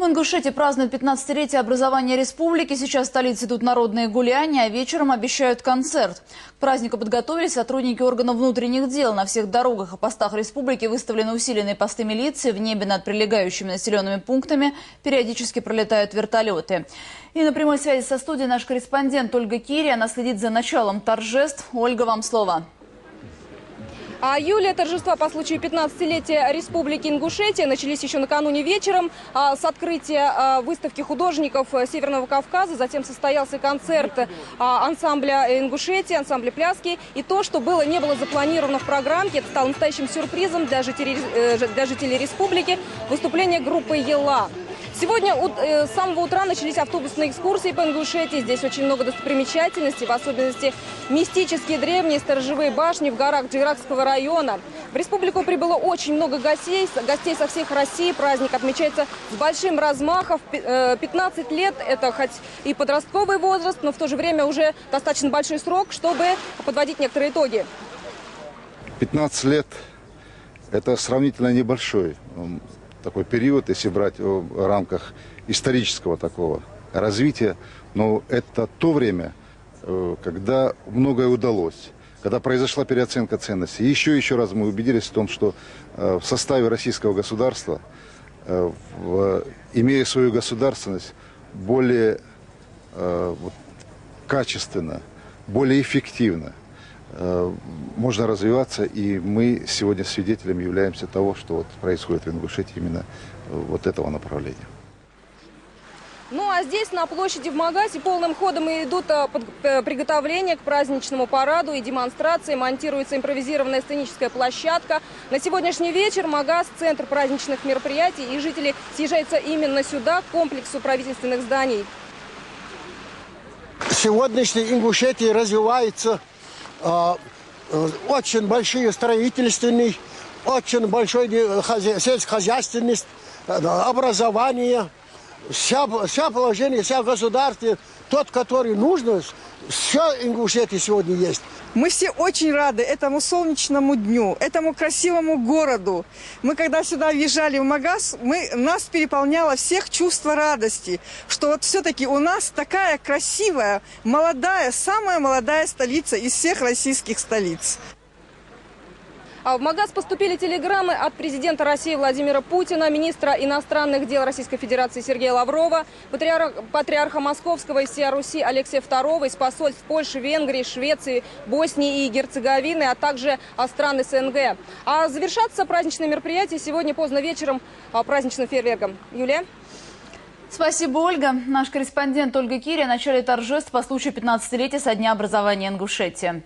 В Ингушетии празднуют 15-летие образования республики. Сейчас в столице идут народные гуляния, а вечером обещают концерт. К празднику подготовились сотрудники органов внутренних дел. На всех дорогах и постах республики выставлены усиленные посты милиции. В небе над прилегающими населенными пунктами периодически пролетают вертолеты. И на прямой связи со студией наш корреспондент Ольга Кири. Она следит за началом торжеств. Ольга, вам слово. Юлия, торжества по случаю 15-летия Республики Ингушетия начались еще накануне вечером с открытия выставки художников Северного Кавказа. Затем состоялся концерт ансамбля Ингушетии, ансамбля пляски. И то, что не было запланировано в программе, это стало настоящим сюрпризом для жителей республики – выступление группы «Ела». Сегодня с самого утра начались автобусные экскурсии по Ингушетии. Здесь очень много достопримечательностей, в особенности мистические древние сторожевые башни в горах Джейракского района. В республику прибыло очень много гостей со всех России. Праздник отмечается с большим размахом. 15 лет – это хоть и подростковый возраст, но в то же время уже достаточно большой срок, чтобы подводить некоторые итоги. 15 лет – это сравнительно небольшой такой период, если брать в рамках исторического такого развития. Но это то время, когда многое удалось, когда произошла переоценка ценностей. Еще раз мы убедились в том, что в составе российского государства, имея свою государственность, более качественно, более эффективно можно развиваться, и мы сегодня свидетелями являемся того, что происходит в Ингушетии именно вот этого направления. Ну а здесь, на площади в Магасе, полным ходом идут приготовления к праздничному параду и демонстрации. Монтируется импровизированная сценическая площадка. На сегодняшний вечер Магас – центр праздничных мероприятий, и жители съезжаются именно сюда, к комплексу правительственных зданий. Сегодняшний Ингушетии развивается очень большие строительственные, очень большой сельскохозяйственный, образование, вся положение, вся государство, тот, который нужно, все Ингушетии сегодня есть. Мы все очень рады этому солнечному дню, этому красивому городу. Мы, когда сюда въезжали в Магас, нас переполняло всех чувство радости, что вот все-таки у нас такая красивая, молодая, самая молодая столица из всех российских столиц. В Магас поступили телеграммы от президента России Владимира Путина, министра иностранных дел Российской Федерации Сергея Лаврова, патриарха Московского и всея Руси Алексея II, из посольств Польши, Венгрии, Швеции, Боснии и Герцеговины, а также стран СНГ. А завершатся праздничные мероприятия сегодня поздно вечером праздничным фейерверком. Юлия? Спасибо, Ольга. Наш корреспондент Ольга Кири о начале торжеств по случаю 15-летия со дня образования Ингушетии.